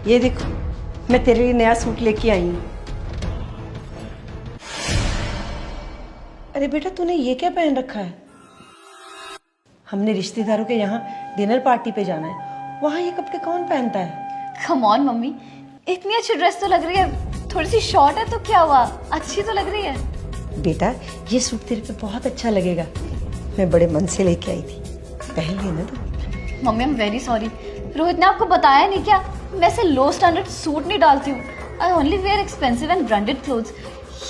ये देखो, मैं तेरे लिए नया सूट लेके आई हूँ। अरे बेटा, तूने ये क्या पहन रखा है? हमने रिश्तेदारों के यहाँ डिनर पार्टी पे जाना है, वहाँ ये कपड़े कौन पहनता है? कम ऑन मम्मी, इतनी अच्छी ड्रेस तो लग रही है, थोड़ी सी शॉर्ट है तो क्या हुआ, अच्छी तो लग रही है। बेटा, ये सूट तेरे पे बहुत अच्छा लगेगा, मैं बड़े मन से लेके आई थी, पहन लेना तू। Mummy I am very sorry, Rohit ने आपको बताया नहीं क्या? मैं ऐसे लो स्टैंडर्ड सूट नहीं डालती हूँ। I only wear expensive and branded clothes.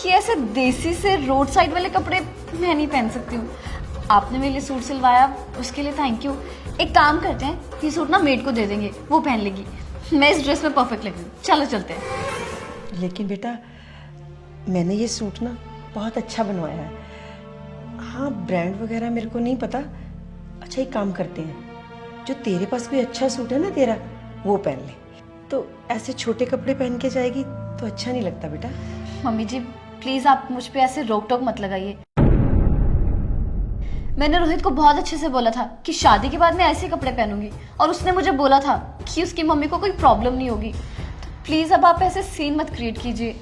ये ऐसे देसी से रोड साइड वाले कपड़े मैं नहीं पहन सकती हूँ। आपने मेरे लिए सूट सिलवाया, उसके लिए थैंक यू। एक काम करते हैं, ये सूट ना मेड को दे देंगे, वो पहन लेगी। मैं इस ड्रेस में परफेक्ट लगी हूँ, चलो चलते हैं। लेकिन बेटा, मैंने ये सूट ना बहुत अच्छा बनवाया है। हाँ, ब्रांड वगैरह मेरे को नहीं पता। अच्छा, एक काम करते हैं, जो तेरे पास कोई अच्छा सूट है ना तेरा, वो पहन ले। तो ऐसे छोटे कपड़े पहन के जाएगी तो अच्छा नहीं लगता बेटा। मम्मी जी प्लीज आप मुझ पे ऐसे रोक टोक मत लगाइए। मैंने रोहित को बहुत अच्छे से बोला था कि शादी के बाद मैं ऐसे कपड़े पहनूंगी, और उसने मुझे बोला था कि उसकी मम्मी को कोई प्रॉब्लम नहीं होगी। तो प्लीज अब आप ऐसे सीन मत क्रिएट कीजिए,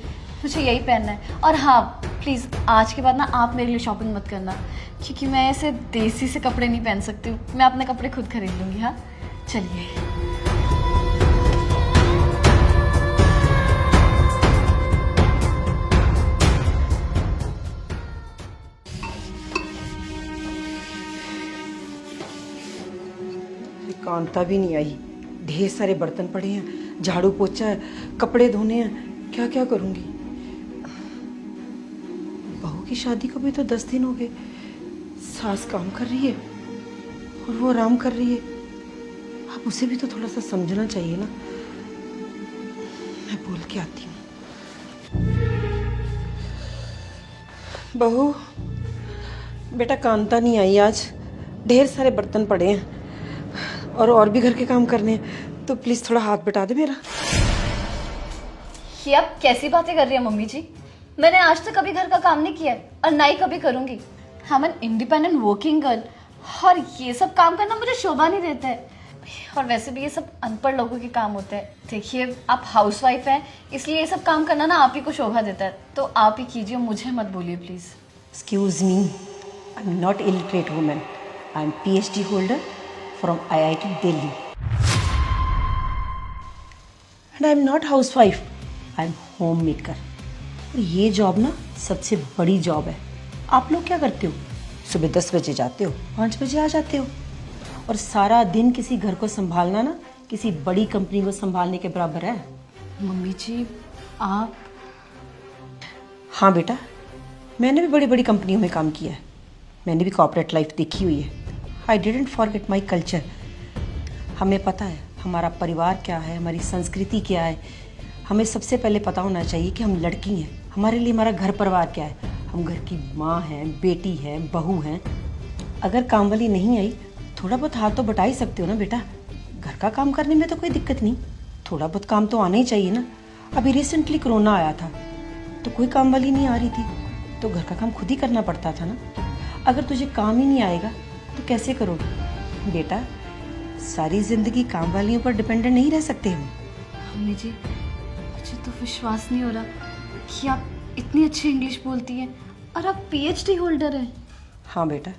मुझे यही पहनना है। और हाँ प्लीज आज के बाद ना आप मेरे लिए शॉपिंग मत करना, क्योंकि मैं ऐसे देसी से कपड़े नहीं पहन सकती हूँ। मैं अपने कपड़े खुद खरीद लूंगी। हाँ चलिए। कांता भी नहीं आई, ढेर सारे बर्तन पड़े हैं, झाड़ू पोछा है, कपड़े धोने हैं, क्या क्या करूंगी। बहू की शादी को भी तो 10 दिन हो गए। सास काम कर रही है और वो आराम कर रही है, अब उसे भी तो थोड़ा सा समझना चाहिए ना। मैं बोल के आती हूँ। बहू बेटा, कांता नहीं आई आज, ढेर सारे बर्तन पड़े हैं और भी घर के काम करने हैं, तो प्लीज थोड़ा हाथ बटा दे मेरा। ये आप कैसी बातें कर रही है मम्मी जी? मैंने आज तक कभी घर का काम नहीं किया है और ना ही कभी करूंगी। हम एन इंडिपेंडेंट वर्किंग गर्ल, और ये सब काम करना मुझे शोभा नहीं देता है। और वैसे भी ये सब अनपढ़ लोगों के काम होते हैं। देखिए आप हाउसवाइफ हैं, इसलिए ये सब काम करना ना आप ही को शोभा देता है, तो आप ही कीजिए, मुझे मत बोलिए please. Excuse me, I am not illiterate woman, I am PhD holder from IIT Delhi and I am not housewife, I am homemaker। और ये जॉब ना सबसे बड़ी जॉब है। आप लोग क्या करते हो? सुबह 10 बजे जाते हो, 5 बजे आ जाते हो, और सारा दिन किसी घर को संभालना ना किसी बड़ी कंपनी को संभालने के बराबर है। मम्मी जी आप। हाँ बेटा, मैंने भी बड़ी बड़ी कंपनियों में काम किया है, मैंने भी कॉर्पोरेट लाइफ देखी हुई है। I didn't forget my culture. हमें पता है हमारा परिवार क्या है, हमारी संस्कृति क्या है। हमें सबसे पहले पता होना चाहिए कि हम लड़की हैं, हमारे लिए हमारा घर परिवार क्या है। हम घर की माँ हैं, बेटी हैं, बहू हैं। अगर काम वाली नहीं आई, थोड़ा बहुत हाथ तो बटा ही सकते हो ना बेटा। घर का काम करने में तो कोई दिक्कत नहीं, थोड़ा बहुत काम तो आना ही चाहिए ना। अभी रिसेंटली कोरोना आया था तो कोई काम वाली नहीं आ रही थी, तो घर का काम खुद ही करना पड़ता था ना। अगर तुझे काम ही नहीं आएगा तो कैसे करोगे बेटा? सारी जिंदगी काम वालियों पर डिपेंडेंट नहीं रह सकते हम। मम्मी जी मुझे तो विश्वास नहीं हो रहा कि आप इतनी अच्छी इंग्लिश बोलती हैं और आप PhD होल्डर हैं। हाँ बेटा,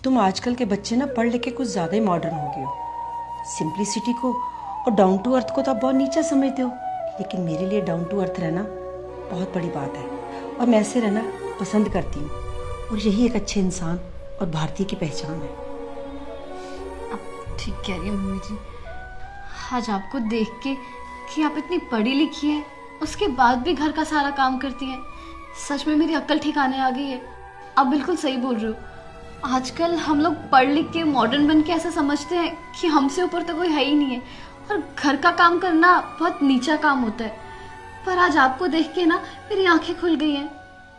तुम आजकल के बच्चे ना पढ़ लिख के कुछ ज़्यादा ही मॉडर्न हो गए हो। सिंप्लिसिटी को और डाउन टू अर्थ को तो आप बहुत नीचा समझते हो, लेकिन मेरे लिए डाउन टू अर्थ रहना बहुत बड़ी बात है, और मैं ऐसे रहना पसंद करती हूँ, और यही एक अच्छे इंसान और भारतीय की पहचान है। आप ठीक कह रही हैं मम्मी जी। आज आपको देख के कि आप इतनी पढ़ी लिखी हैं, उसके बाद भी घर का सारा काम करती हैं, सच में मेरी अक्ल ठिकाने आ गई है। आप बिल्कुल सही बोल रहे हो। आजकल हम लोग पढ़ लिख के मॉडर्न बन के ऐसा समझते हैं कि हमसे ऊपर तो कोई है ही नहीं है, और घर का काम करना बहुत नीचा काम होता है। पर आज आपको देख के ना मेरी आंखें खुल गई हैं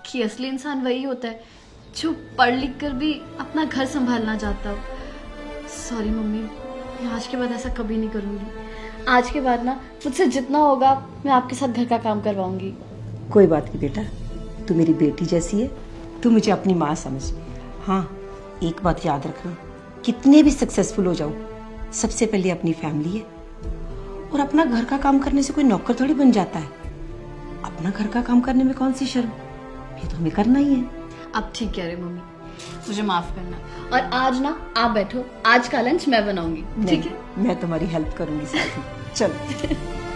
कि असली इंसान वही होता है जो पढ़ लिख कर भी अपना घर संभालना चाहता हो। सॉरी मम्मी, मैं आज के बाद ऐसा कभी नहीं करूँगी। आज के बाद ना मुझसे जितना होगा मैं आपके साथ घर का काम करवाऊंगी। कोई बात नहीं बेटा, तू मेरी बेटी जैसी है, तू मुझे अपनी माँ समझ। हाँ, एक बात याद रखना, कितने भी सक्सेसफुल हो जाओ, सबसे पहले अपनी फैमिली है, और अपना घर का काम करने से कोई नौकर थोड़ी बन जाता है। अपना घर का काम करने में कौन सी शर्म, ये तो हमें करना ही है। आप ठीक कह रहे हो मम्मी, मुझे माफ करना। और आज ना आप बैठो, आज का लंच मैं बनाऊंगी, ठीक है? मैं तुम्हारी हेल्प करूंगी साथ में। चलो।